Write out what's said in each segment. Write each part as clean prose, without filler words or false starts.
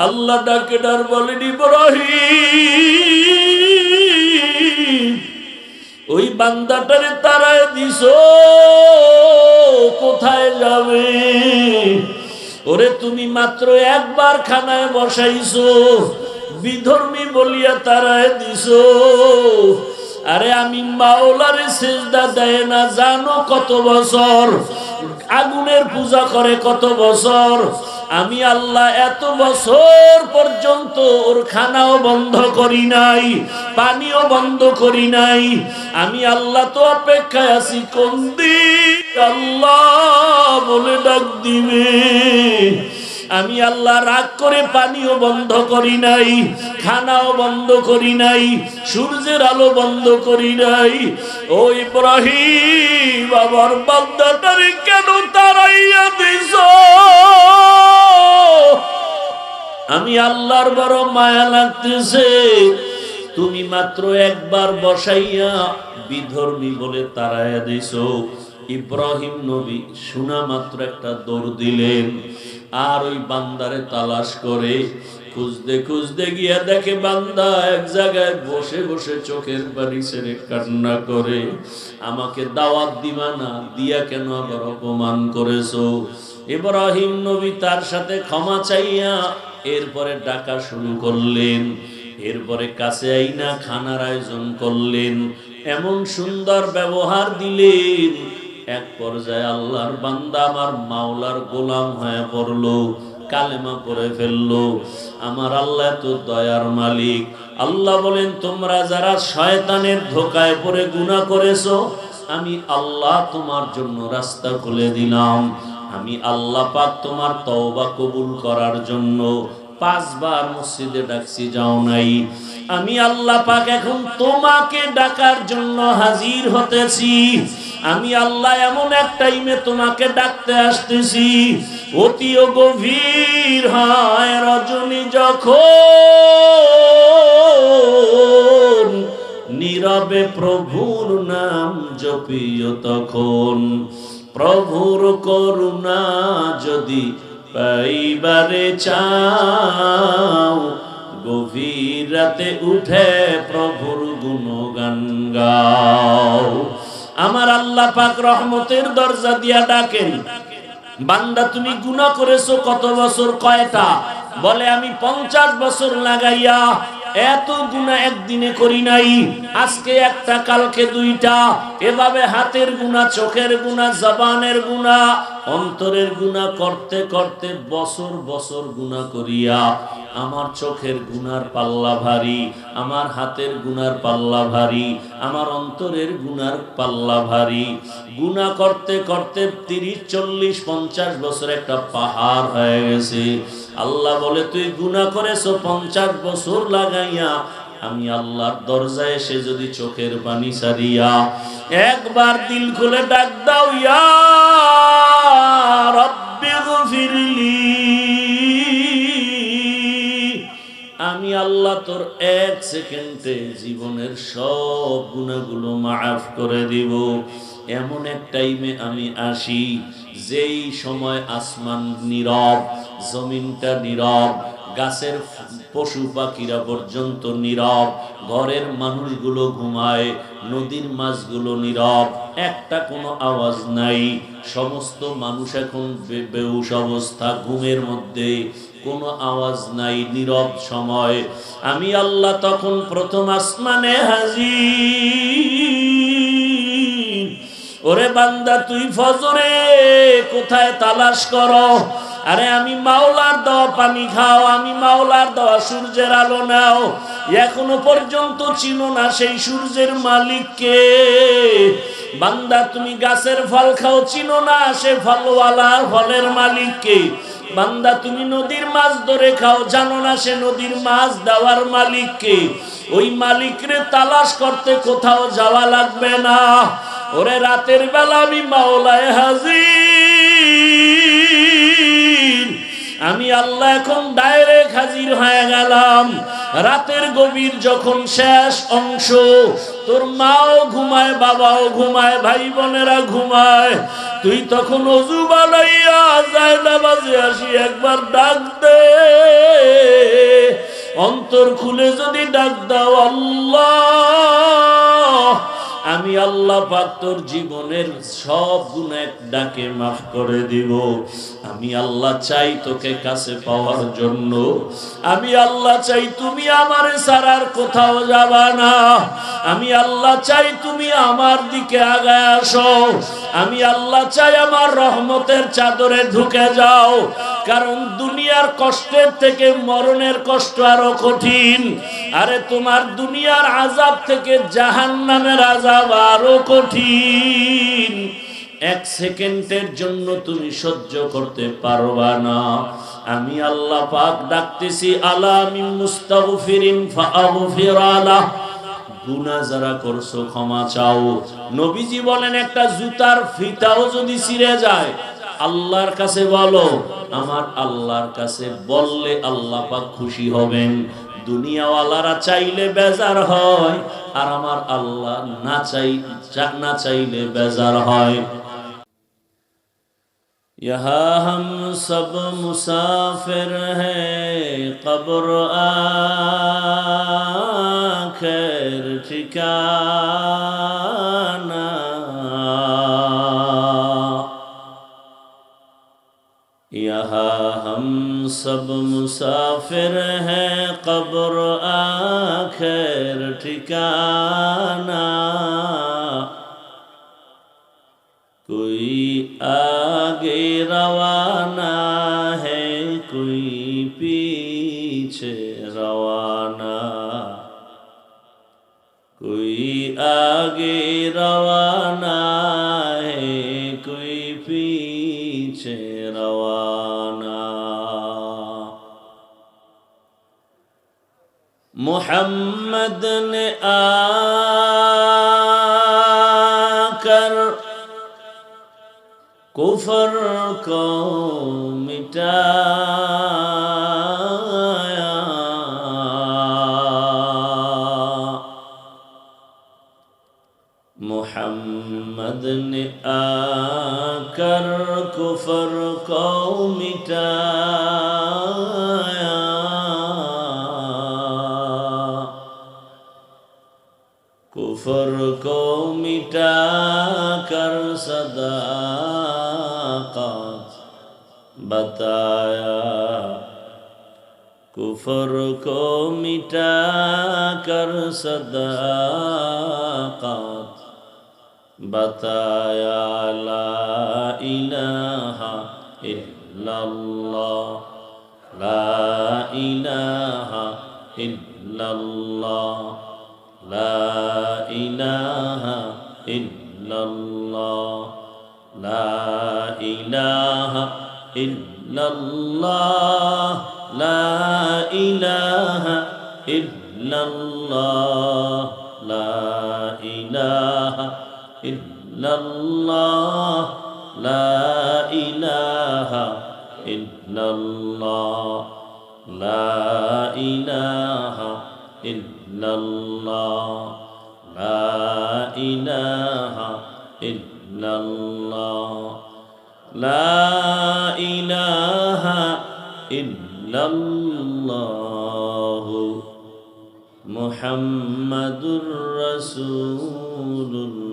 আল্লাহ ডাকে ডার বলেন ইব্রাহিম ওই বান্দাটারে তারায় দিছো, কোথায় যাবে? ওরে তুমি মাত্র একবার খানায় বসাইছো, বিধর্মী বলিয়া তারায় দিছো। আরে আমি মাওলারে সিজদা দেয় না জানো কত বছর, আগুনের পূজা করে কত বছর। আমি আল্লাহ এত বছর পর্যন্ত ওর খানাও বন্ধ করি নাই, পানিও বন্ধ করি নাই। আমি আল্লাহ তো অপেক্ষায় আছি কোন দিন আল্লাহ বলে ডাক দিবে। আমি আল্লাহ রাগ করে পানিও বন্ধ করি নাই, খানাও বন্ধ করি নাই, সূর্যের আলো বন্ধ করি নাই। ও ইব্রাহিম বাবার বান্দাটারে কেন তাড়াইয়া দিছো? আমি আল্লাহর বড় মায়া লাগতেছে। তুমি মাত্র একবার বসাইয়া বিধর্মী বলে তাড়াইয়া দিছো। ইব্রাহিম নবী শোনা মাত্র একটা দৌড় দিলেন, আর ওই বান্দারে তালাশ করে খুঁজতে খুঁজতে গিয়া দেখে বান্দা এক জায়গায় বসে বসে চোখের পানি ছেড়ে কান্না করে। আমাকে দাওয়াত দিবা না, দিয়া কেন আবার অপমান করেছো? ইব্রাহিম নবী তার সাথে ক্ষমা চাইয়া এরপরে ডাকা শুরু করলেন। এরপরে কাছে আইনা খানার আয়োজন করলেন, এমন সুন্দর ব্যবহার দিলেন। এক পর্যায়ে আল্লাহর বান্দা আমার মাওলার গোলাম হয়ে পড়লো, কালেমা পড়ে ফেললো। আমার আল্লাহ তো দয়ার মালিক। আল্লাহ বলেন তোমরা যারা শয়তানের ধোকায় পড়ে গুনাহ করেছো, আমি আল্লাহ তোমার জন্য রাস্তা খুলে দিলাম। আমি আল্লাহ পাক তোমার তওবা কবুল করার জন্য 5 বার মসজিদে ডাকছি, যাও নাই। আমি আল্লাহ পাক এখন তোমাকে ডাকার জন্য হাজির হতেছি। আমি আল্লাহ এমন এক টাইমে তোমাকে ডাকতে আসতেছি, অতিও গভীর হয় রজনী যখন, নীরবে প্রভুর নাম জপিও তখন। প্রভুর করুণা যদি পাইবারে চাও, গভীর রাতে উঠে প্রভুর গুণগান গাও। আমার আল্লাহ পাক রহমতের দরজা দিয়া ডাকেন, বান্দা তুমি গুনাহ করেছো কত বছর? কয়টা? বলে আমি 50 বছর লাগাইয়া এত গুনাহ একদিনে করি নাই। আজকে একটা, কালকে 2টা, এভাবে হাতের গুনাহ, চোখের গুনাহ, জবানের গুনাহ, অন্তরের গুনাহ করতে করতে বছর বছর গুনাহ করিয়া আমার চোখের গুনার পাল্লা ভারী, আমার হাতের গুনার পাল্লা ভারী, আমার অন্তরের গুনার পাল্লা ভারী। গুনাহ করতে করতে 30, 40, 50 বছর একটা পাহাড় হয়ে গেছে। আল্লাহ বলে তুই গুনাহ করেছো 50 বছর লাগাইয়া, আমি আল্লাহর দরজায় এসে যদি চোখের পানি ছাড়িয়া একবার দিল খুলে ডাক দাও, ইয়া রাব্বি গফিরলি, আমি আল্লাহ তোর 1 সেকেন্ডে জীবনের সব গুনাহগুলো মাফ করে দিব। এমন এক টাইমে আমি আসি যেই সময় আসমান নীরব, জমিনটা নীরব, গাছের পশু পাখিরা পর্যন্ত নীরব, ঘরের মানুষগুলো ঘুমায়, নদীর মাছগুলো নীরব, একটা কোনো আওয়াজ নাই। সমস্ত মানুষ এখন বেহুশ অবস্থা, ঘুমের মধ্যে, কোনো আওয়াজ নাই, নীরব সময়। আমি আল্লাহ তখন প্রথম আসমানে হাজির। ওরে বান্দা তুই ফজরে কোথায় তালাশ করো? আরে আমি মাওলার দেওয়া পানি খাও, আমি মাওলার দেওয়া সূর্যের আলো নাও। এখনো পর্যন্ত চিনো না সেই সূর্যের মালিককে। বান্দা তুমি গাছের ফল খাও, চিনো না সে ফলওয়ালা, ফলের মালিককে। বান্দা তুমি নদীর মাছ ধরে খাও, জানো না সে নদীর মাছ দেওয়ার মালিককে। ওই মালিকরে তালাশ করতে কোথাও যাওয়া লাগবে না। ওরে রাতের বেলা আমি মাওলায় হাজির। আমি আল্লাহ এখন ডাইরেক্ট হাজির হয়ে গেলাম। রাতের গভীর যখন শেষ অংশ, তোর মাও ঘুমায়, বাবাও ঘুমায়, ভাই বোনেরা ঘুমায়, তুই তখন ওযু বানাইয়া যায় নামাজে আসি একবার ডাক দে। অন্তর খুলে যদি ডাক দাও আল্লাহ, আমি আল্লাহ পাক তোর জীবনের সব গুনাহ ডাকে মাফ করে দিব। আমি আল্লাহ চাই তোকে কাছে পাওয়ার জন্য। আমি আল্লাহ চাই তুমি আমারে ছাড়ার কোথাও যাবা না। আমি আল্লাহ চাই তুমি আমার দিকে আগায় আসো। আমি আল্লাহ চাই আমার রহমতের চাদরে ঢুকে যাও। কারণ দুনিয়ার কষ্টের থেকে মরণের কষ্ট আরো কঠিন। আরে তোমার দুনিয়ার আযাব থেকে জাহান্নামের আযাব আরো কঠিন। এক সেকেন্ডের জন্য তুমি সহ্য করতে পারবা না। আমি আল্লাহ পাক ডাকতেছি, আলা মিন মুস্তাগফিরিন ফাআগফির আলাহ। গুনাহ যারা করছো ক্ষমা চাও। নবীজি বলেন একটা জুতার ফিতাও যদি ছিঁড়ে যায় আল্লাহর কাছে বলো। আমার আল্লাহর কাছে বললে আল্লাহ পাক খুশি হবেন। দুনিয়াওয়ালারা চাইলে বেজার হয়, আর আমার আল্লাহ না চাইলে বেজার হয়। यहाँ हम सब मुसाफिर हैं, कब्र आखिर ठिकाना। यहाँ हम सब मुसाफिर हैं, कब्र आखिर ठिकाना। कोई आगे रवाना है, कोई पीछे रवाना। कोई आगे रवाना है, कोई पीछे रवाना। मोहम्मद ने आकर कुफर को मिटाया। मोहम्मद ने आकर कुफर को मिटाया। कुफर को मिटा कर सदाकत बताया। कुफर को मिटा कर सदाकत बताया। ला इलाहा इल्लल्लाह, ला इलाहा इल्लल्लाह, ला इलाहा इल्लल्लाह, ला इलाहा इल्लल्लाह, ला इलाहा इल्लल्लाह, ला इलाहा इल्लल्लाह, ला इलाहा इल्लल्लाह, ला इलाहा इल्लल्लाह, ला इलाहा इल्लल्लाह, ला इलाहा इल्लल्लाह, मुहम्मदुर রাসূলুল্লাহ।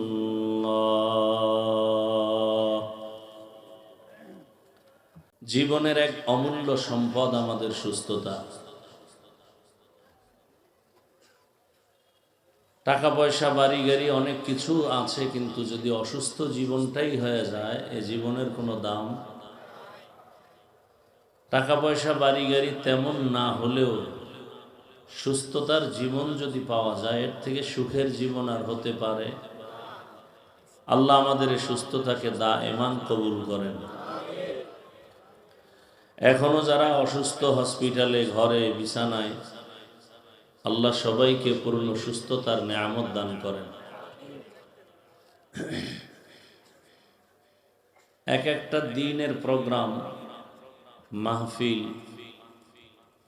জীবনের এক অমূল্য সম্পদ আমাদের সুস্থতা। টাকা পয়সা বাড়ি গাড়ি অনেক কিছু আছে, কিন্তু যদি অসুস্থ জীবনটাই হয়ে যায় এ জীবনের কোনো দাম। টাকা পয়সা বাড়ি গাড়ি তেমন না হলেও সুস্থতার জীবন যদি পাওয়া যায় এর থেকে সুখের জীবন আর হতে পারে? আল্লাহ আমাদের এই সুস্থতাকে দায়েমান কবুল করেন। এখনো যারা অসুস্থ হসপিটালে ঘরে বিছানায়, আল্লাহ সবাইকে পূর্ণ সুস্থতার নেয়ামত দান করেন। এক একটা দিনের প্রোগ্রাম, মাহফিল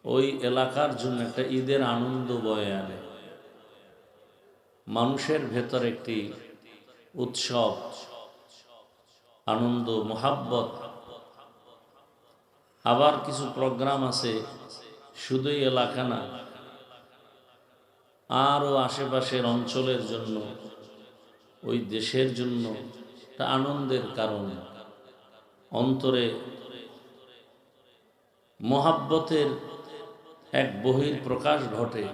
ওই এলাকার জন্য একটা ঈদের আনন্দ বয়ে আনে। মানুষের ভেতর একটি উৎসব, আনন্দ, মোহাব্বত। আবার কিছু প্রোগ্রাম আছে শুধুই এলাকা না, আরও আশেপাশের অঞ্চলের জন্য, ওই দেশের জন্য একটা আনন্দের কারণ, অন্তরে মোহাব্বতের এক বহির প্রকাশ ঘটে।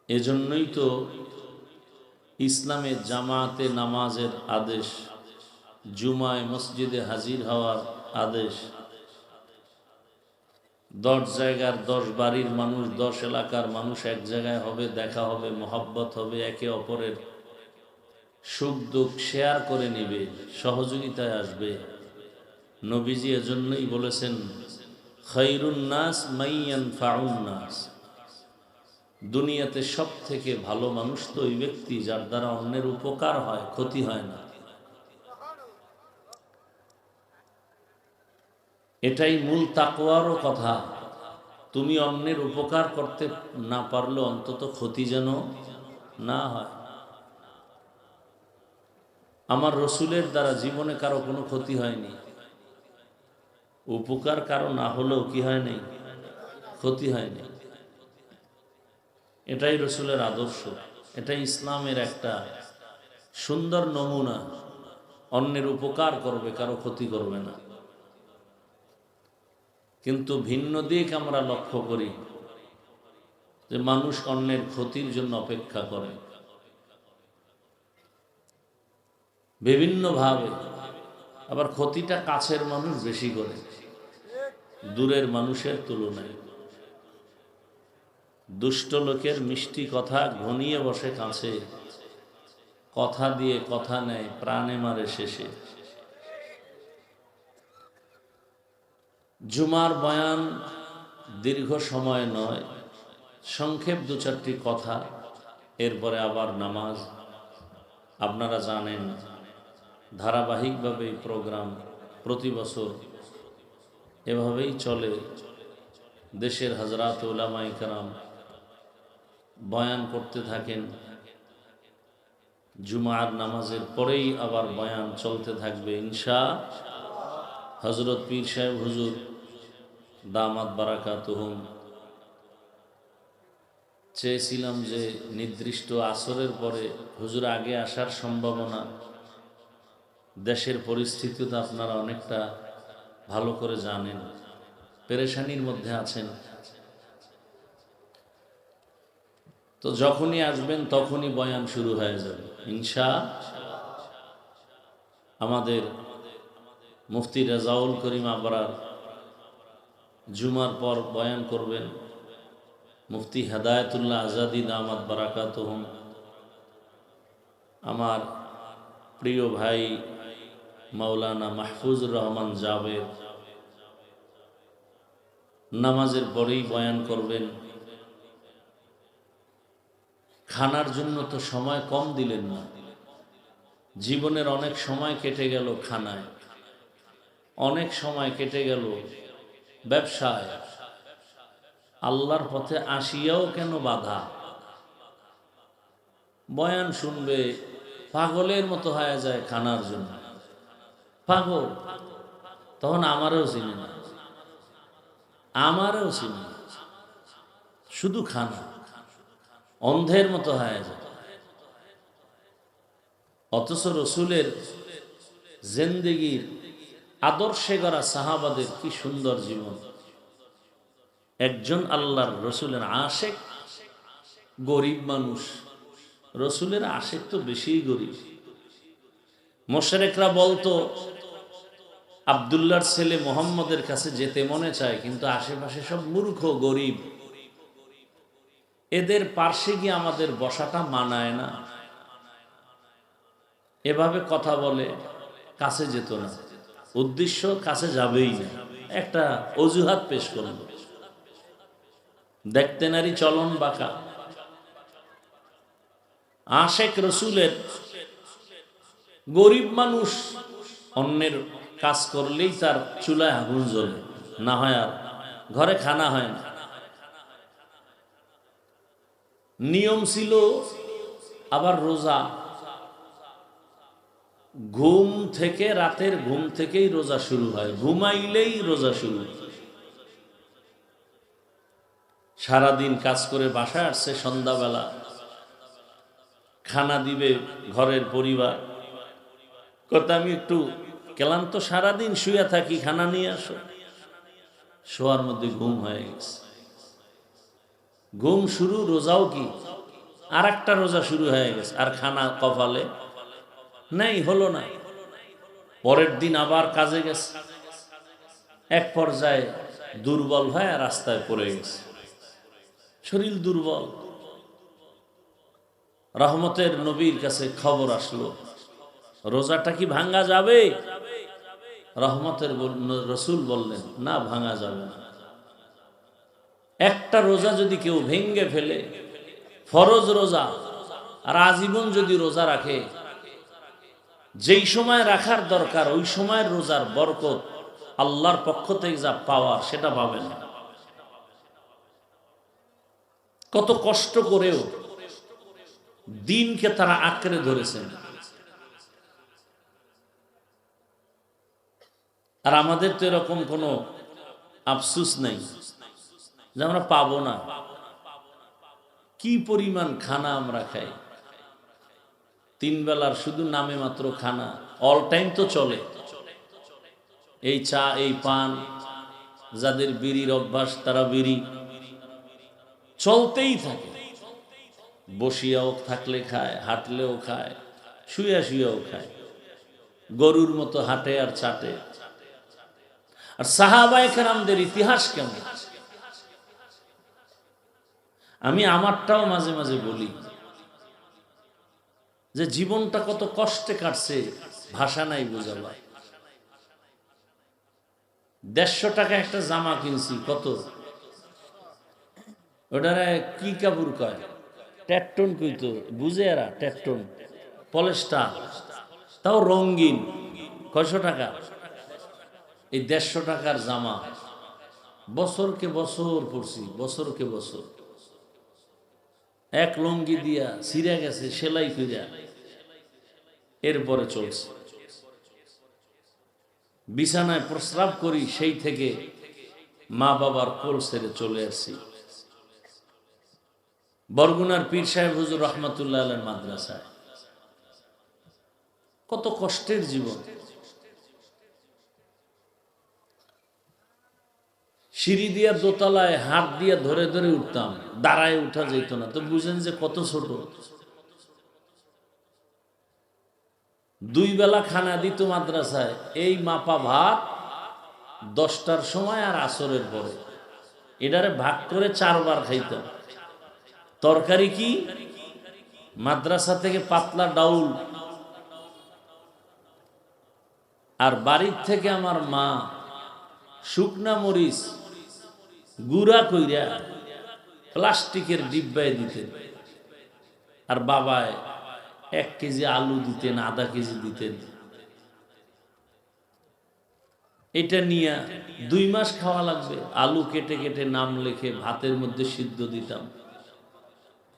এজন্যই তো ইসলামে জামাতে নামাজের আদেশ, জুমায় মসজিদে হাজির হওয়ার আদেশ। 10 জায়গার 10 বাড়ির মানুষ, 10 এলাকার মানুষ এক জায়গায় হবে, দেখা হবে, মোহাব্বত হবে, একে অপরের সুখ দুঃখ শেয়ার করে নিবে, সহযোগিতায় আসবে। নবীজি এজন্যই বলেছেন, খায়রুন নাস মাইয়ান ফাউন নাস, দুনিয়াতে সব থেকে ভালো মানুষ তো ওই ব্যক্তি যার দ্বারা অন্যের উপকার হয়, ক্ষতি হয় না। এটাই মূল তাকওয়ারও কথা। তুমি অন্যের উপকার করতে না পারলে অন্তত ক্ষতি যেন না হয়। আমার রসুলের দ্বারা জীবনে কারো কোনো ক্ষতি হয়নি, উপকার কারো না হলেও কি হয় নাই, ক্ষতি হয়নি। এটাই রসুলের আদর্শ, এটাই ইসলামের একটা সুন্দর নমুনা। অন্যের উপকার করবে, কারো ক্ষতি করবে না। কিন্তু ভিন্ন দিক আমরা লক্ষ্য করি যে মানুষ অন্যের ক্ষতির জন্য অপেক্ষা করে বিভিন্নভাবে। আবার ক্ষতিটা কাছের মানুষ বেশি করে দূরের মানুষের তুলনায়। দুষ্ট লোকের মিষ্টি কথা ঘনিয়ে বসে কাছে, কথা দিয়ে কথা নেয়, প্রাণে মারে শেষে। জুমার বয়ান দীর্ঘ সময় নয়, সংক্ষেপ 2-4টি কথা, এরপরে আবার নামাজ। আপনারা জানেন ধারাবাহিকভাবে এই প্রোগ্রাম প্রতি বছর এভাবেই চলে। দেশের হযরত উলামায়ে কেরাম বয়ান করতে থাকেন, জুমার নামাজের পরেই আবার বয়ান চলতে থাকবে ইনশাআল্লাহ। হযরত পীর সাহেব হুজুর দামাত বারাকাতুহুম চেয়েছিলাম যে নির্দিষ্ট আসরের পরে হুজুর আগে আসার সম্ভাবনা, দেশের পরিস্থিতি তো আপনারা অনেকটা ভালো করে জানেন, পেরেশানির মধ্যে আছেন। তো যখনই আসবেন তখনই বয়ান শুরু হয়ে যাবে ইনশাআল্লাহ। আমাদের মুফতি রেজাউল করিম আবরার জুমার পর বয়ান করবেন। মুফতি হেদায়েতুল্লাহ আজাদি দামাত বারাকাতুহুম, আমার প্রিয় ভাই মাওলানা মাহফুজুর রহমান জাবেদ নামাজের পরেই বয়ান করবেন। খানার জন্য তো সময় কম দিলেন না। জীবনের অনেক সময় কেটে গেল খানায়, অনেক সময় কেটে গেল ব্যবসায়, আল্লাহর পথে আসিয়াও কেন বাধা। বয়ান শুনবে, পাগলের মতো হয়ে যায় খানার জন্য, পাগল। তখন আমারও চিনি না, আমারও চিনি না, শুধু খানা, অন্ধের মতো হয়ে যায়। অথচ রসুলের জিন্দেগির আদর্শে গড়া সাহাবাদের কি সুন্দর জীবন। একজন আল্লাহর রসুলের আশেক গরিব মানুষ, রসুলের আশেক তো বেশিই গরিব। মুশরিকরা বলতো আব্দুল্লাহর ছেলে মুহাম্মদের কাছে যেতে মনে চায়, কিন্তু আশেপাশে সব মূর্খ গরিব, এদের পার্শ্বে গিয়ে আমাদের বসাটা মানায় না। এভাবে কথা বলে, কাছে যেত না, উদ্দেশ্য কাছে যাবেই না, একটা অজুহাত পেশ করল। দেখতে নারী চলন বাঁকা। আশেক রসুলের গরিব মানুষ, অন্যের কাজ করলেই তার চুলায় আগুন জ্বলে, না হয় আর ঘরে খানা হয় না। নিয়ম ছিল আবার রোজা, ঘুম থেকে, রাতের ঘুম থেকেই রোজা শুরু হয়, ঘুমাইলেই রোজা শুরু। সারাদিন কাজ করে বাসায় আসছে, সন্ধ্যাবেলা খানা দিবে ঘরের পরিবার। কথা আমি একটু ক্লান্ত, সারাদিন শুয়ে থাকি, খানা নিয়ে আসো। শোয়ার মধ্যে ঘুম হয়ে গেছে। ঘুম শুরু, রোজাও কি আর একটা রোজা শুরু হয়ে গেছে, আর খানা কপালে নাই, হলো না। পরের দিন আবার কাজে গেছে, এক পর্যায়ে দুর্বল হয়ে রাস্তায় পড়ে গেছে, শরীর দুর্বল। রহমতের নবীর কাছে খবর আসলো, রোজাটা কি ভাঙ্গা যাবে? রহমতের রসুল বললেন, না, ভাঙা যাবে না। একটা রোজা যদি কেউ ভেঙ্গে ফেলে, ফরজ রোজা, আর আজীবন যদি রোজা রাখে, যেই সময় রাখার দরকার ওই সময়ের রোজার বরকত, আল্লাহর পক্ষ থেকে যা পাওয়ার সেটা পাবে না। কত কষ্ট করেও দিনকে তারা আঁকড়ে ধরেছেন। আর আমাদের তো এরকম কোনো আফসুস নাই যে আমরা পাবো না। কি পরিমাণ খানা আমরা খাই, 3 বেলার শুধু নামে মাত্র খানা, অল টাইম তো চলে। এই চা, এই পান, যাদের বিড়ির অভ্যাস তারা বিড়ি চলতেই থাকে। বসিয়াও থাকলে খায়, হাঁটলেও খায়, শুয়া শুয়াও খায়, গরুর মতো হাঁটে আর চাটে। আর সাহাবায়ে কেরামদের ইতিহাস কেমন, আমি আমারটাও মাঝে মাঝে বলি যে জীবনটা কত কষ্টে কাটছে, ভাষা নাই বোঝাবার। 150 টাকা একটা জামা কিনছি, কত ওটারে কি কাপড় কয়, ট্যাটটন কইতো, বুঝে এরা ট্যাটটন, পলেস্টার, তাও রঙিন। 600 টাকা এই 150 টাকার জামা, বছরকে বছর পরছি, বছরকে বছর। এক লঙ্গি দিয়া ছিঁড়ে গেছে, সেলাই ফিরা, এরপরে চলছে। বিছানায় প্রস্রাব করি, সেই থেকে মা বাবার কোল ছেড়ে চলে আসছি। বরগুনার পীর সাহেব হুজুর রহমাতুল্লাহ আলাইহির মাদ্রাসায়। কত কষ্টের জীবন। সিঁড়ি দিয়া দোতলায় হাত দিয়া ধরে ধরে উঠতাম, দাঁড়ায় উঠা যেত না। তো বুঝেন যে কত ছোট। 2 বেলা খানা দিত মাদ্রাসায়, এই মাপা ভাত 10টার সময় আর আসরের পরে। এটারে ভাগ করে 4 বার খাইতাম। তরকারি কি? মাদ্রাসা থেকে পাতলা ডাউল, আর বাড়ির থেকে আমার মা শুকনা মরিচ গুঁড়া কইরা প্লাস্টিকের ডিব্বায় দিতেন, আর বাবায় 1 কেজি আলু দিতেন, আধা কেজি দিতেন। এটা নিয়ে 2 মাস খাওয়া লাগবে। আলু কেটে কেটে নাম লিখে ভাতের মধ্যে সিদ্ধ দিতাম।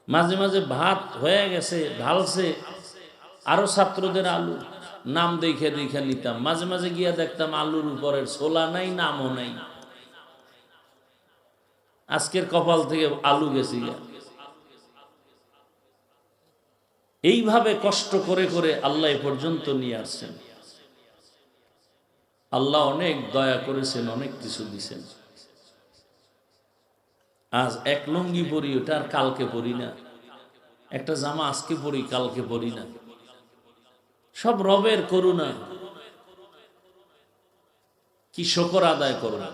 মাঝে মাঝে ভাত হয়ে গেছে, ঢালছে, আরো ছাত্রদের আলু, নাম দেখে দেখে নিতাম। মাঝে মাঝে গিয়া দেখতাম আলুর উপরের ছোলা নাই, নামও নাই। আজকের কপাল থেকে আলু গেছি। এইভাবে কষ্ট করে করে আল্লাহ এ পর্যন্ত নিয়ে আসছেন। আল্লাহ অনেক দয়া করেছেন, অনেক কিছু দিছেন। আজ এক লুঙ্গি পরি, ওটা আর কালকে পরি না। একটা জামা আজকে পরি, কালকে পরি না। সব রবের করুণা। কি শুকর আদায় করুন।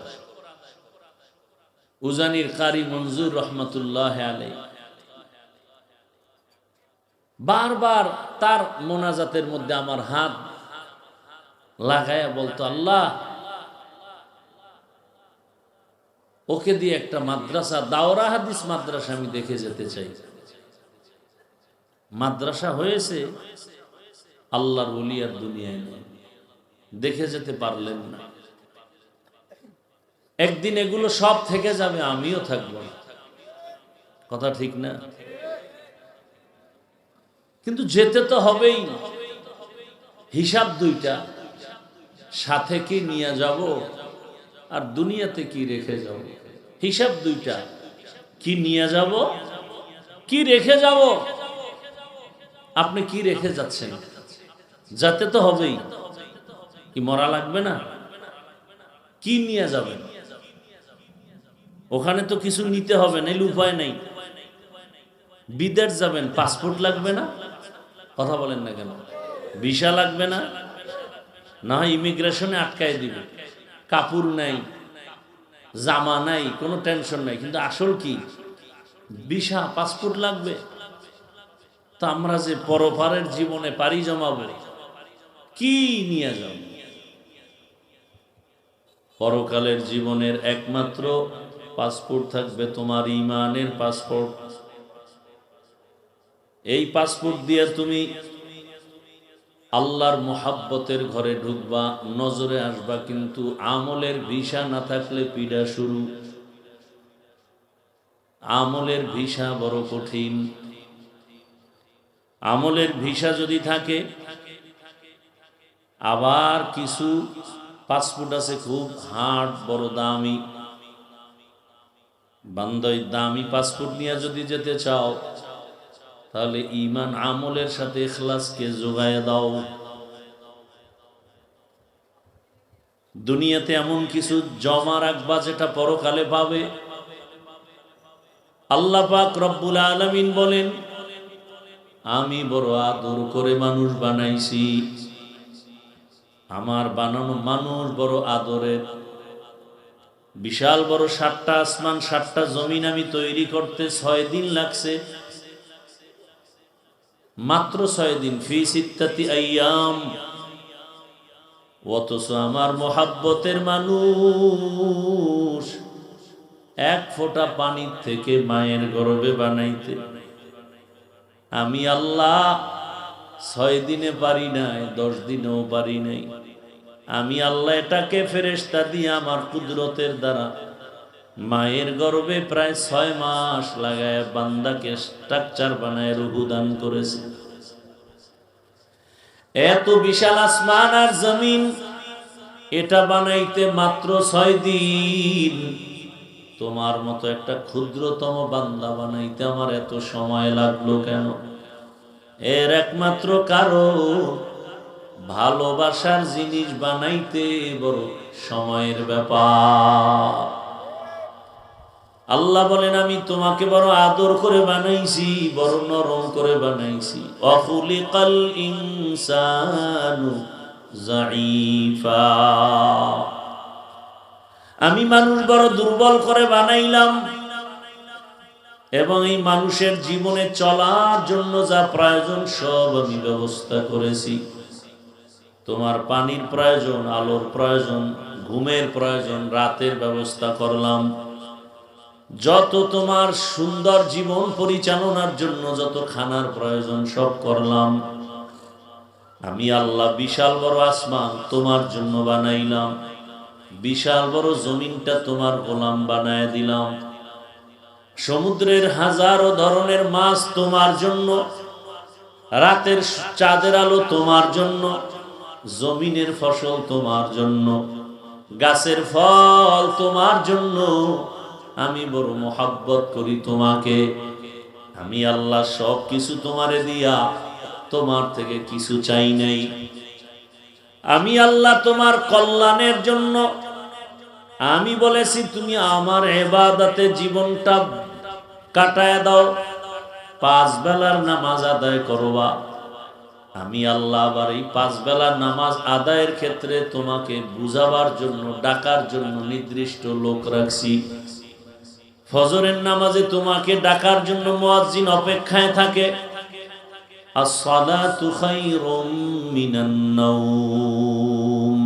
উজানির কারি মনজুর রহমতুল্লাহ আলাইহি বারবার তার মোনাজাতের মধ্যে আমার হাত লাগায়া বলতো, আল্লাহ ওকে দিয়ে একটা মাদ্রাসা, দাওরা হাদিস মাদ্রাসা আমি দেখে যেতে চাই। মাদ্রাসা হয়েছে, আল্লাহর ওলি আর দুনিয়ায় নেই, দেখে যেতে পারলেন না। একদিন এগুলো সব থেকে যাবে, আমিও থাকবো না। কথা ঠিক না? কিন্তু যেতে তো হবেই। হিসাব 2টা, সাথে কি নিয়ে যাব আর দুনিয়াতে কি রেখে যাব। হিসাব 2টা। কি নিয়ে যাব, কি রেখে যাব? আপনি কি রেখে যাচ্ছেন? যাতে তো হবেই, কি মরা লাগবে না? কি নিয়ে যাবেন? ওখানে তো কিছু নিতে হবে, নাইলে উপায় নেই। বিদেশ যাবেন, পাসপোর্ট লাগবে না? কথা বলেন না কেন? ভিসা লাগবে না? না হয় ইমিগ্রেশনে আটকায় দিবে। কাপড় নাই, জামা নাই, কোনো টেনশন নাই, কিন্তু আসল কি? ভিসা, পাসপোর্ট লাগবে। তা আমরা যে পরপারের জীবনে পাড়ি জমাবো, কি নিয়ে যাব? পরকালের জীবনের একমাত্র পাসপোর্ট থাকবে তোমার ঈমানের পাসপোর্ট। এই পাসপোর্ট দিয়ে তুমি আল্লাহর মুহাব্বতের ঘরে ঢুকবা, নজরে আসবা, কিন্তু আমলের ভিসা না থাকলে পীড়া শুরু। আমলের ভিসা বড় কঠিন। আমলের ভিসা যদি থাকে, আবার কিছু পাসপোর্ট আছে খুব হার্ড, বড় দামি। বান্দাই দামি পাসপোর্ট নিয়ে যদি যেতে চাও, তাহলে ঈমান আমলের সাথে ইখলাসকে যোগায় দাও। দুনিয়াতে এমন কিছু জমা রাখবা যেটা পরকালে পাবে। আল্লাহ পাক রব্বুল আলামিন বলেন, আমি বড় আদর করে মানুষ বানাইছি। আমার বানানো মানুষ বড় আদরের। বিশাল বড় 7টা আসমান 7টা জমিন আমি তৈরি করতে 6 দিন লাগছে, মাত্র 6 দিন। ফি সিত্তাতি আইয়াম। অথচ আমার মোহাব্বতের মানুষ এক ফোঁটা পানির থেকে মায়ের গর্ভে বানাইতে আমি আল্লাহ 6 দিনে পারি নাই, 10 দিনেও পারি নাই। আমি আল্লাহ এটাকে ফেরেশতা দিয়ে আমার কুদরতের দ্বারা মায়ের গর্ভে প্রায় 6 মাস লাগায় বান্দাকে স্ট্রাকচার বানায় রূহ দান করেছে। এত বিশাল আসমান আর জমিন, এটা বানাইতে মাত্র 6 দিন। তোমার মতো একটা ক্ষুদ্রতম বান্দা বানাইতে আমার এত সময় লাগলো কেন? এর একমাত্র কারণ, ভালোবাসার জিনিস বানাইতে বড় সময়ের ব্যাপার। আল্লাহ বলেন, আমি তোমাকে বড় আদর করে বানাইছি, বড় নরম করে বানাইছি। অখুলিকাল ইনসানু যায়ীফা। আমি মানুষ বড় দুর্বল করে বানাইলাম, এবং এই মানুষের জীবনে চলার জন্য যা প্রয়োজন সব আমি ব্যবস্থা করেছি। তোমার পানির প্রয়োজন, আলোর প্রয়োজন, ঘুমের প্রয়োজন, রাতের ব্যবস্থা করলাম। যত তোমার সুন্দর জীবন পরিচালনার জন্য যত খানার প্রয়োজন সব করলাম। আমি আল্লাহ বিশাল বড় আসমান তোমার জন্য বানাইলাম, বিশাল বড় জমিনটা তোমার গোলাম বানায় দিলাম। সমুদ্রের হাজারো ধরনের মাছ তোমার জন্য, রাতের চাঁদের আলো তোমার জন্য, জমিনের ফসল তোমার জন্য, গাছের ফল তোমার জন্য। আমি বড় মোহাব্বত করি তোমাকে। আমি আল্লাহ সব কিছু তোমারে দিয়া তোমার থেকে কিছু চাই নাই। আমি আল্লাহ তোমার কল্যাণের জন্য আমি বলেছি, তুমি আমার ইবাদতে জীবনটা কাটায় দাও, 5 বেলার নামাজ আদায় করবা। আমি আল্লাহ আবার এই 5 বেলার নামাজ আদায়ের ক্ষেত্রে তোমাকে বুঝাবার জন্য, ডাকার জন্য নির্দিষ্ট লোক রাখছি। ফজরের নামাজে তোমাকে ডাকার জন্য মুয়াজ্জিন অপেক্ষায় থাকে। as-salatu খায়রুম মিনান নাওম।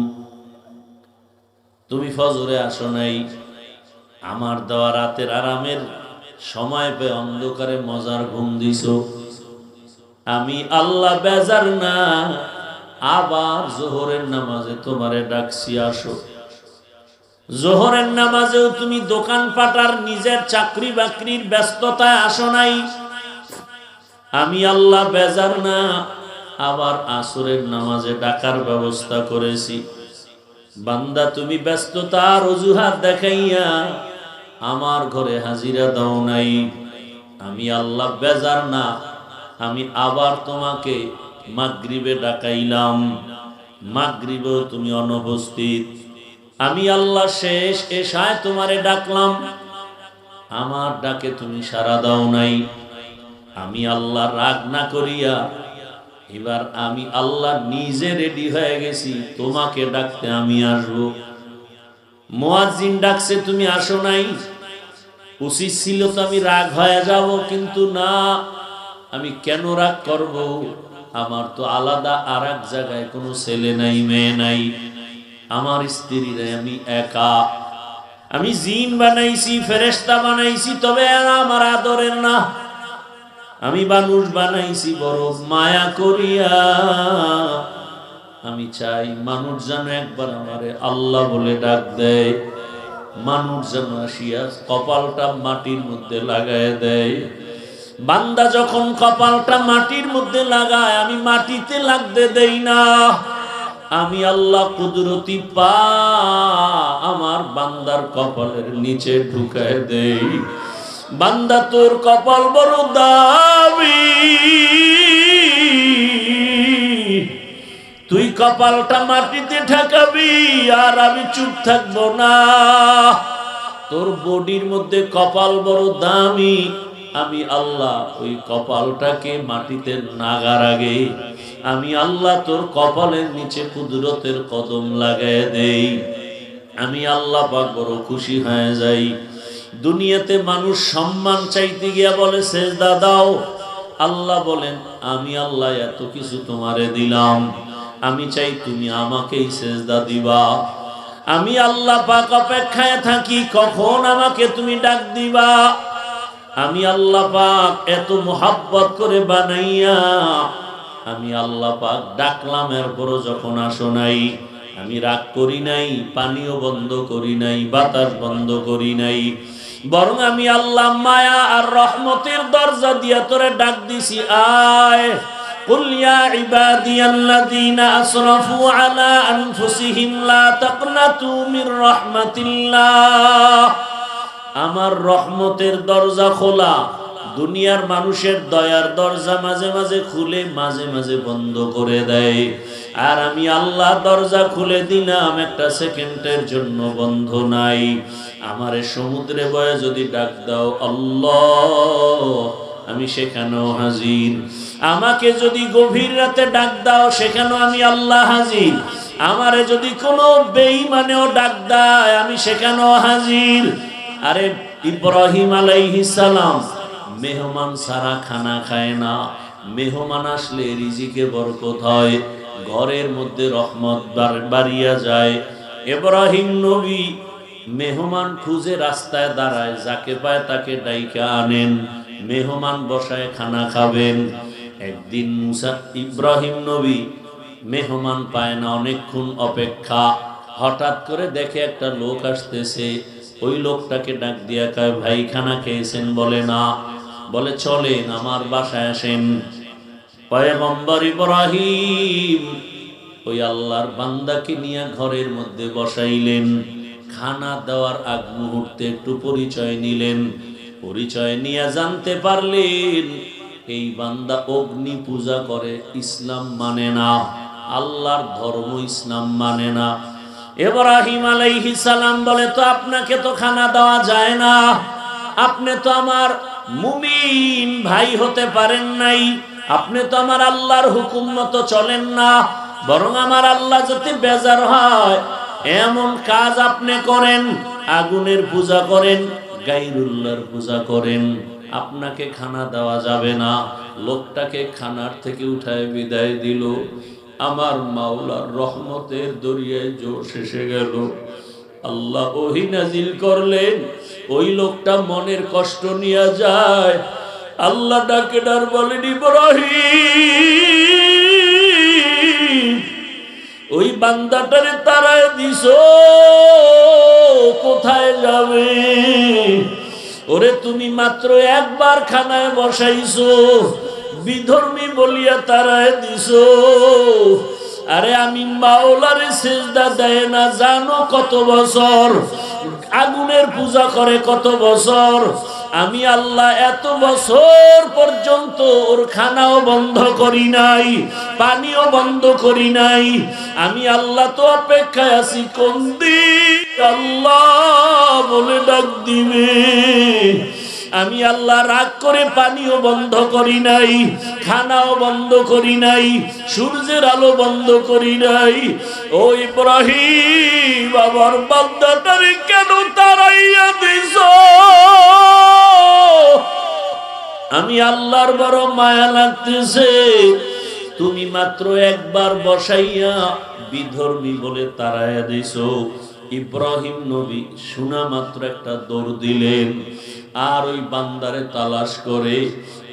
তুমি ফজরে আসো নাই, আমার দেওয়া রাতের আরামের সময় পেয়ে অন্ধকারে মজার ঘুম দিছো। আমি আল্লাহ বেজার না, আবার জোহরের নামাজে তোমারে ডাকছি, আসো। জোহরের নামাজেও তুমি দোকান পাটার নিজের চাকরি বাকরির ব্যস্ততায় আসো নাই। আমি আল্লাহ বেজার না, আবার আসরের নামাজে ডাকার ব্যবস্থা করেছি। বান্দা তুমি ব্যস্ততার অজুহাত দেখাইয়া আমার ঘরে হাজিরা দাও নাই। আমি আল্লাহ বেজার না, আমি আবার তোমাকে মাগরিবে ডাকাইলাম, মাগরিবেও তুমি অনুপস্থিত। আমি আল্লাহ শেষ এশায় তোমারে ডাকলাম, আমার ডাকে তুমি সাড়া দাও নাই। আমি আল্লাহ রাগ না করিয়া এবার আমি আল্লাহ নিজে রেডি হয়ে গেছি, তোমাকে ডাকতে আমি আসবো। মুয়াজ্জিন ডাকছে, তুমি আসো নাই। উচিত ছিল তো আমি রাগ হয়ে যাব, কিন্তু না, আমি কেন রাগ করব? আমার তো আলাদা আর এক জায়গায় কোনো ছেলে নাই, মেয়ে নাই, আমার স্ত্রী নাই, আমি একা। আমি জিন বানাইছি, ফেরেশতা বানাইছি, তবে এরা আমার আদরের না। আমি মানুষ বানাইছি বড় মায়া করিয়া। আমি চাই মানুষ যেন একবার আমারে আল্লাহ বলে ডাক দেয়, মানুষ যেন আসিয়া কপালটা মাটির মধ্যে লাগায় দেয়। বান্দা যখন কপালটা মাটির মধ্যে লাগায়, আমি মাটিতে লাগতে দেই না। আমি আল্লাহ কুদরতি পা আমার বান্দার কপালের নিচে ঢুকায় দেই। বান্দা তোর কপাল বড় দামি, তুই কপালটা মাটিতে ঠেকাবি আর আমি চুপ থাকবো না। তোর বডির মধ্যে কপাল বড় দামি, আমি আল্লাহ ওই কপালটাকে মাটিতে নাগার আগে আমি আল্লাহ তোর কপালের নিচে কুদরতের কদম লাগায় দেই। আমি আল্লাহ পাক বড় খুশি হয়ে যাই। দুনিয়াতে মানুষ সম্মান চাইতে গিয়া বলে সেজদা দাও, আল্লাহ বলেন আমি আল্লাহ এত কিছু তোমারে দিলাম, আমি চাই তুমি আমাকেই সেজদা দিবা। আমি আল্লাহ পাক অপেক্ষায় থাকি কখন আমাকে তুমি ডাক দিবা। আমি আল্লাহ পাক এত মোহাব্বত করে বানাইয়া আমি আল্লাহ পাক ডাকলাম, এরপরও যখন আসো নাই, আমি রাগ করি নাই, পানিও বন্ধ করি নাই, বাতাস বন্ধ করি নাই, বরং আমি আল্লাহ মায়া আর রহমতের দরজা দিয়া তোরে ডাক দিছি, আয়। কুল ইয়া ইবাদিয়াল্লাযীনা আসরাফু আলা আনফুসিহিম লা তাকনাতু মির রাহমাতিল্লাহ। আমার রহমতের দরজা খোলা। দুনিয়ার মানুষের দয়ার দরজা মাঝে মাঝে খুলে, মাঝে মাঝে বন্ধ করে দেয়। আর আমি আল্লাহ দরজা খুলে দিলাম, একটা সেকেন্ডের জন্য বন্ধ নাই। আমারে সমুদ্রে বয়ে যদি ডাক দাও আল্লাহ, আমি সেখানেও হাজির। আমাকে যদি গভীর রাতে ডাক দাও, সেখানেও আমি আল্লাহ হাজির। আমারে যদি কোনো বেঈমানেও ডাক দেয়, আমি সেখানেও হাজির। আরে ইব্রাহিম আলাইহিস সালাম মেহমান সারা খানা খায় না। মেহমান আসলে রিজিকে বরকত হয়, ঘরের মধ্যে রহমত বাড়িয়া যায়। ইব্রাহিম নবী মেহমান খুঁজে রাস্তায় দাঁড়ায়, যাকে পায় তাকে ডাইকা আনেন, মেহমান বসায় খানা খাবেন। একদিন মুসা ইব্রাহিম নবী মেহমান পায় না, অনেকক্ষণ অপেক্ষা। হঠাৎ করে দেখে একটা লোক আসতেছে। ওই লোকটাকে ডাক দিয়া কয়, ভাই খানা খেয়েছেন? বলে না। বলে চলেন আমার বাসায় আসেন। পয়গম্বর ইব্রাহিম ওই আল্লাহর বান্দাকে নিয়ে ঘরের মধ্যে বসাইলেন। খানা দেওয়ার আগ মুহূর্তে একটু পরিচয় নিলেন। পরিচয় নিয়ে জানতে পারলেন এই বান্দা অগ্নি পূজা করে, ইসলাম মানে না, আল্লাহর ধর্ম ইসলাম মানে না। ইব্রাহিম আলাইহিস সালাম বলে, তো আপনাকে তো খানা দেওয়া যায় না, আপনি তো আমার মুমিন ভাই হতে পারেন নাই, আপনি তো আমার আল্লাহর হুকুম মতো চলেন না, বরং আমার আল্লাহ যদি বেজার হয় এমন কাজ আপনি করেন, আগুনের পূজা করেন, গায়রুল্লাহর পূজা করেন, আপনাকে খানা দেওয়া যাবে না। লোকটাকে খানার থেকে উঠায় বিদায় দিল। আমার মাওলার রহমতের দরিয়ায় জোশ এসে গেল। আল্লাহ ওহী নাজিল করলেন, ওই লোকটা মনের কষ্ট নিয়ে যায়। আল্লাহ ডাকে ডার বলেন, ইব্রাহিম ওই বান্দাটারে তাড়ায় দিছো, কোথায় যাবে? ওরে তুমি মাত্র একবার খানায় বসাইছো, বিধর্মী বলিয়া তাড়ায় দিছো। আরে আমি মাওলারে সিজদা দেয় না জানো কত বছর, আগুনের পূজা করে কত বছর। আমি আল্লাহ এত বছর পর্যন্ত ওর খানাও বন্ধ করি নাই, পানিও বন্ধ করি নাই। আমি আল্লাহ তো অপেক্ষায় আছি কোন দিন আল্লাহ বলে ডাক দিবে। আমি আল্লাহ রাগ করে পানিও বন্ধ করি নাই, খানাও বন্ধ করি নাই, সূর্যের আলো বন্ধ করি নাই। ও ইব্রাহিম আমার বান্দাটারে কেন তাড়াইয়া দিছ? আমি আল্লাহর বড় মায়া লাগতেছে। তুমি মাত্র একবার বসাইয়া বিধর্মী বলে তাড়াইয়া দিছো। ইব্রাহিম নবী শোনা মাত্র একটা দৌড় দিলেন, আর ওই বান্দারে তালাশ করে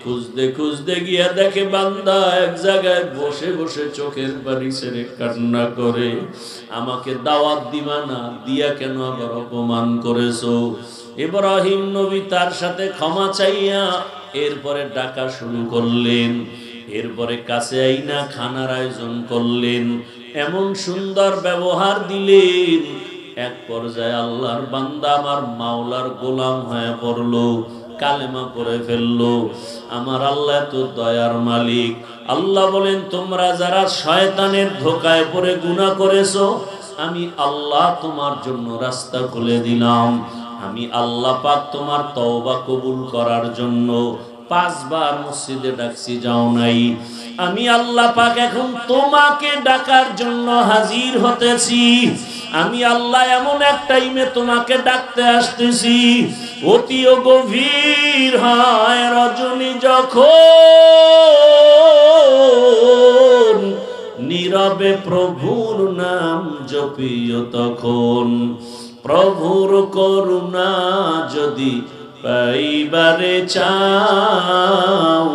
খুঁজতে খুঁজতে গিয়া দেখে বান্দা এক জায়গায় বসে বসে চোখের পানি ছেড়ে কান্না করে। আমাকে দাওয়াত দিবা না, দিয়া কেন আবার অপমান করেছো? ইব্রাহিম নবী তার সাথে ক্ষমা চাইয়া এরপরে ডাকা শুরু করলেন। এরপরে কাছে আইনা খানার আয়োজন করলেন, এমন সুন্দর ব্যবহার দিলেন। এক পর্যায়ে আল্লাহর বান্দা আমার মাওলার গোলাম হয়ে পড়লো, কালেমা পড়ে ফেললো। আমার আল্লাহ তো দয়ার মালিক। আল্লাহ বলেন তোমরা যারা শয়তানের ধোকায় পড়ে গুনাহ করেছো, আমি আল্লাহ তোমার জন্য রাস্তা খুলে দিলাম। আমি আল্লাহ পাক তোমার তওবা কবুল করার জন্য 5 বার মসজিদে ডাকছি, যাও নাই। আমি আল্লাহ পাক এখন তোমাকে ডাকার জন্য হাজির হতেছি। আমি আল্লাহ এমন এক টাইমে তোমাকে ডাকতে আসতেছি, অতিও গভীর হয় রজনী যখন, নীরবে প্রভুর নাম জপিও তখন। প্রভুর করুণা যদি পাইবারে চাও,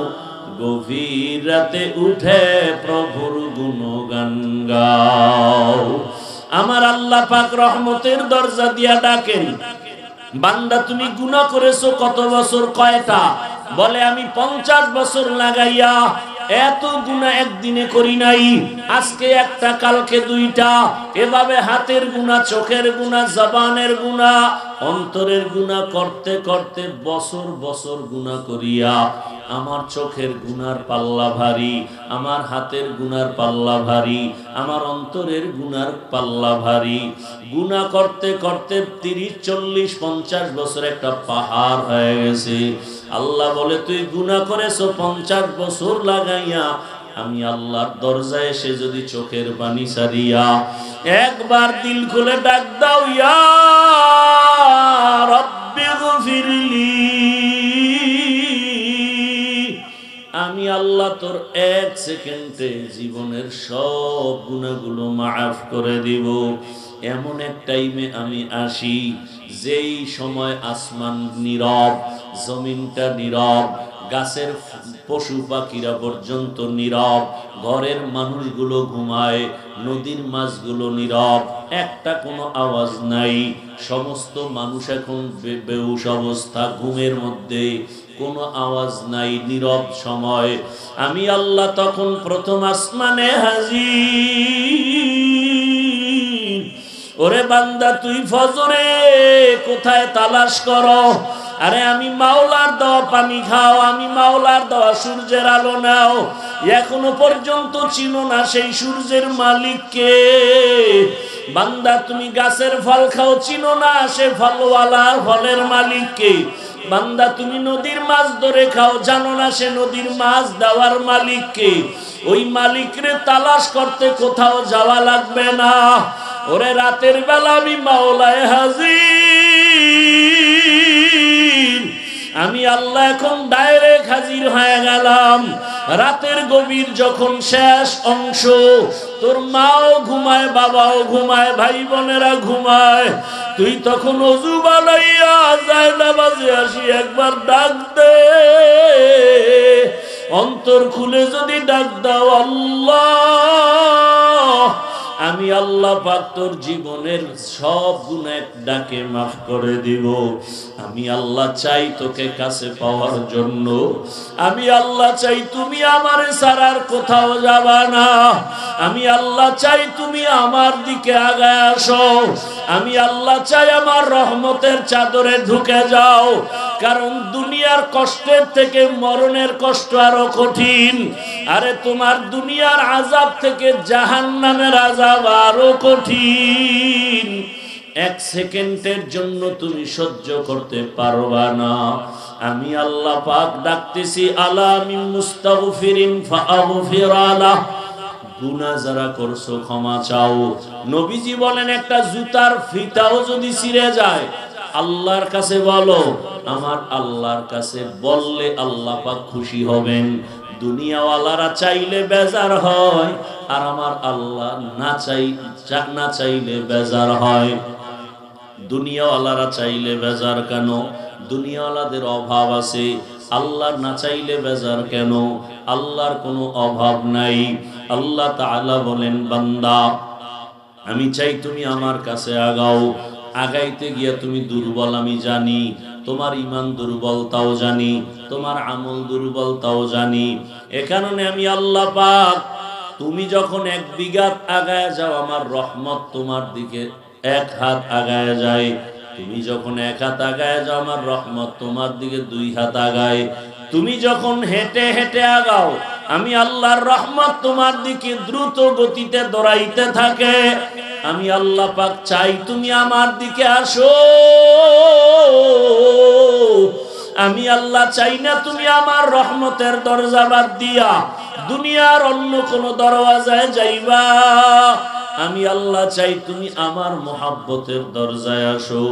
গভীর রাতে উঠে প্রভুর গুণগান গাও। আমার আল্লাহ পাক রহমতের দরজা দিয়া ডাকেন, বান্দা তুমি গুনাহ করেছো কত বছর? কয়টা? বলে আমি 50 বছর লাগাইয়া এত গুনাহ একদিনে করি নাই। আজকে একটা, কালকে 2টা, এভাবে হাতের গুনাহ, চোখের গুনাহ, জবানের গুনাহ, অন্তরের গুনাহ করতে করতে বছর বছর গুনাহ করিয়া আমার চোখের গুনার পাল্লা ভারী, আমার হাতের গুনার পাল্লা ভারী, আমার অন্তরের গুনার পাল্লা ভারী। গুনাহ করতে করতে 30, 40, 50 বছর একটা পাহাড় হয়ে গেছে। আল্লাহ বলে তুই গুনাহ করেছো 50 বছর লাগাইয়া, আমি আল্লাহর দরজায় এসে যদি চোখের পানি ছাড়িয়া একবার দিল খুলে ডাক দাও, ইয়া রাব্বি গফিরলি, আমি আল্লাহ তোর 1 সেকেন্ডে জীবনের সব গুনাহগুলো মাফ করে দিব। এমন এক টাইমে আমি আসি যেই সময় আসমান নীরব, জমিনটা নীরব, গাছের পশু পাখিরা পর্যন্ত নীরব, ঘরের মানুষগুলো ঘুমায়, নদীর মাছগুলো নীরব, একটা কোনো আওয়াজ নাই। সমস্ত মানুষ এখন বেহুশ অবস্থা, ঘুমের মধ্যে, কোনো আওয়াজ নাই, নীরব সময়। আমি আল্লাহ তখন প্রথম আসমানে হাজির। ওরে বান্দা তুই ফজরে কোথায় তালাশ করো? আরে আমি মাওলার দেওয়া পানি খাও, আমি মাওলার দেওয়া সূর্যের আলো নাও। এখনো পর্যন্ত চিনো না সেই সূর্যের মালিককে। বান্দা তুমি গাছের ফল খাও, চিনো না সে ফলওয়ালা, ফলের মালিককে। বান্দা তুমি নদীর মাছ ধরে খাও, জানো না সে নদীর মাছ দেওয়ার মালিককে। ওই মালিকরে তালাশ করতে কোথাও যাওয়া লাগবে না। ওরে রাতের বেলা আমি মাওলায় হাজির। আমি আল্লাহ এখন ডাইরেক্ট হাজির হয়ে গেলাম। রাতের গভীর যখন শেষ অংশ, তোর মাও ঘুমায়, বাবাও ঘুমায়, ভাই বোনেরা ঘুমায়, তুই তখন ওযু বানাইয়া যায় নামাজে আসি একবার ডাক দে। অন্তর খুলে যদি ডাক দাও, আল্লাহ আমি আল্লাহ পাক তোর জীবনের সব গুনাহ ডাকে মাফ করে দিব। আমি আল্লাহ চাই তোকে কাছে পাওয়ার জন্য। আমি আল্লাহ চাই তুমি আমারে ছাড়ার কোথাও যাবা না। আমি আল্লাহ চাই তুমি আমার দিকে আগায় আসো। আমি আল্লাহ চাই আমার রহমতের চাদরে ঢুকে যাও। কারণ দুনিয়ার কষ্টের থেকে মরণের কষ্ট আরো কঠিন। আরে তোমার দুনিয়ার আযাব থেকে জাহান্নামের আযাব আরো কঠিন। এক সেকেন্ডের জন্য তুমি সহ্য করতে পারবা না। আমি আল্লাহ পাক ডাকতেছি, আলা মিন মুস্তাগফিরিন ফাআগফির আলাহ। গুনাহ যারা করছো ক্ষমা চাও। নবীজি বলেন একটা জুতার ফিতাও যদি ছিঁড়ে যায় আল্লাহর কাছে বলো। আমার আল্লাহর কাছে বললে আল্লাহ পাক খুশি হবেন। দুনিয়াওয়ালারা চাইলে বেজার হয়, আর আমার আল্লাহ না চাইলে বেজার হয়। দুনিয়াওয়ালারা চাইলে বেজার কেন? দুনিয়াওয়ালাদের অভাব আছে। আল্লাহ না চাইলে বেজার কেন? আল্লাহর কোনো অভাব নাই। আল্লাহ তাআলা বলেন, বান্দা আমি চাই তুমি আমার কাছে আগাও। আগাইতে গিয়া তুমি দুর্বল আমি জানি, তোমার ঈমান দুর্বল তাও জানি, তোমার আমল দুর্বল তাও জানি। এ কারণে আমি আল্লাহ পাক তুমি যখন 1 বিঘা আগায় যাও আমার রহমত তোমার দিকে 1 হাত আগায় যায়। তুমি যখন 1 হাত আগায় যাও আমার রহমত তোমার দিকে 2 হাত আগায়। তুমি যখন হেঁটে হেঁটে আগাও আমি আল্লাহর রহমত তোমার দিকে দ্রুত গতিতে দৌড়াইতে থাকে। আমি আল্লাহ পাক চাই তুমি আমার দিকে আসো। আমি আল্লাহ চাই না তুমি আমার রহমতের দরজা বাদ দিয়া দুনিয়ার অন্য কোন দরওয়াজায় যাইবা। আমি আল্লাহ চাই তুমি আমার মহব্বতের দরজায় আসো।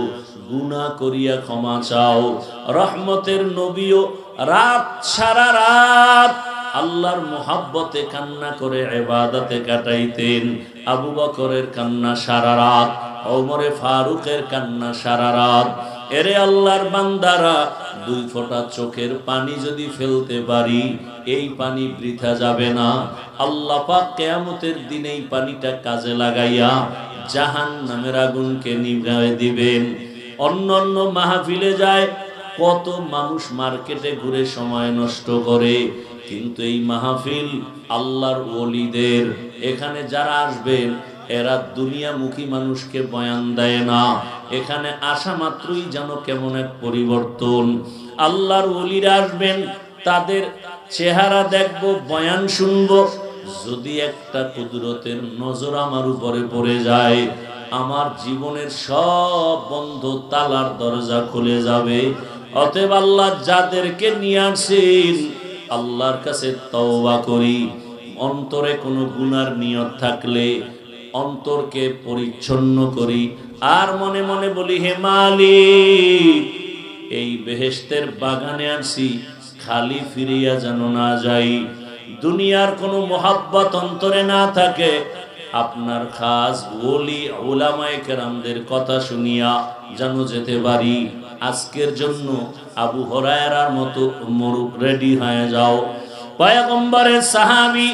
গুনাহ করিয়া ক্ষমা চাও। রহমতের নবীও রাত সারা রাত আল্লাহর মহব্বতে কান্না করে ইবাদতে কাটাইতেন। আবু বকরের কান্না সারা রাত, ওমরে ফারুকের কান্না সারা রাত। এরে আল্লাহর বান্দারা, 2 ফোঁটা চোখের পানি যদি ফেলতে পারি এই পানি বৃথা যাবে না। আল্লাহ পাক কিয়ামতের দিন এই পানিটা কাজে লাগাইয়া জাহান্নামের আগুনকে নিভায়ে দিবেন। অন্যান্য মাহফিলে যায় কত মানুষ মার্কেটে ঘুরে সময় নষ্ট করে, কিন্তু এই মাহফিল আল্লাহর ওলিদের। এখানে যারা আসবেন এরা দুনিয়ামুখী মানুষকে বয়ান দেয় না। এখানে আসা মাত্রই যেন কেমন এক পরিবর্তন। আল্লাহর ওলিরা আসবেন, তাদের চেহারা দেখবো, বয়ান শুনবো। যদি একটা কুদরতের নজর আমার উপরে পড়ে যায় আমার জীবনের সব বন্ধ তালার দরজা খুলে যাবে। অতএব আল্লাহ যাদেরকে নিয়ে আসেন আল্লাহর কাছে তওবা করি। অন্তরে কোনো গুনার নিয়ত থাকলে অন্তরকে পরিচ্ছন্ন করি, আর মনে মনে বলি, হে মালিক এই বেহেশতের বাগানে আসি, খালি ফিরিয়া যেন না যাই। দুনিয়ার কোনো মোহাব্বত অন্তরে না থাকে, আপনার খাস ওলি উলামায়ে কেরামদের কথা শুনিয়া যেন যেতে পারি। আজকের জন্য আবু হুরায়রার মতো রেডি হয়ে যাও। পয়গম্বরের সাহাবী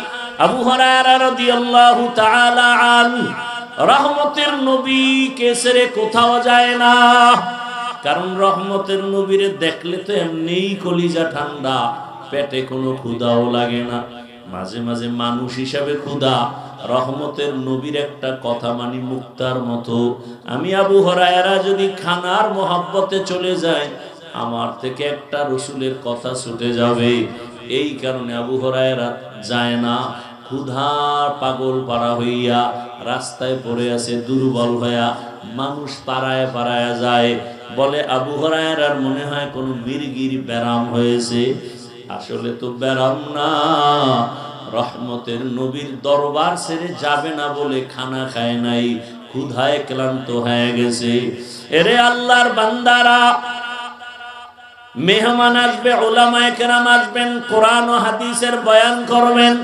আবু হুরায়রা রাদিয়াল্লাহু তাআলা আনহু রহমতের নবীকে ছেড়ে কোথাও যায় না। কারণ রহমতের নবীরে দেখলে তো এমনিই কলিজা ঠান্ডা, পেটে কোনো ক্ষুধাও লাগে না। মাঝে মাঝে মানুষ হিসাবে ক্ষুধা, রহমতের নবীর একটা কথা মানি মুক্তার মতো। আমি আবু হুরায়রা যদি খানার মহব্বতে চলে যাই আমার থেকে একটা রসুলের কথা ছুটে যাবে। এই কারণে আবু হুরায়রা যায় না। ক্ষুধার পাগল পাড়া হইয়া রাস্তায় পড়ে আছে দুর্বল হইয়া, মানুষ পাড়ায় পাড়ায় যায়, বলে আবু হুরায়রার মনে হয় কোনো মির্গির ব্যারাম হয়েছে। আসলে তো ব্যারাম না, রহমতের নবীর দরবার ছেড়ে যাবে না বলে খানা খায় নাই, ক্ষুধায় ক্লান্ত হয়ে গেছে। এরে আল্লাহর বান্দারা, মেহমান আসবে, উলামায়ে কেরাম আসবেন, কোরআন ও হাদিসের বয়ান করবেন,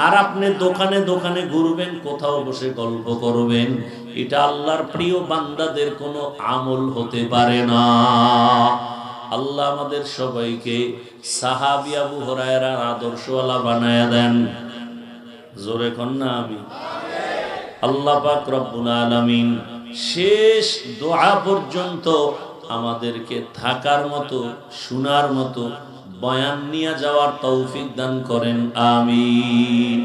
আর আপনি দোকানে দোকানে ঘুরবেন, কোথাও বসে গল্প করবেন। এটা আল্লাহর প্রিয় বান্দাদের কোনো আমল হতে পারে না। আল্লাহ আমাদের সবাইকে সাহাবী আবু হুরায়রার আদর্শওয়ালা বানায়া দেন। জোরে কন্যা আমি। আল্লাহ পাক রব্বুল আলামিন শেষ দোয়া পর্যন্ত আমাদেরকে থাকার মতো, শোনার মতো, বয়ান নিয়ে যাওয়ার তৌফিক দান করেন। আমিন।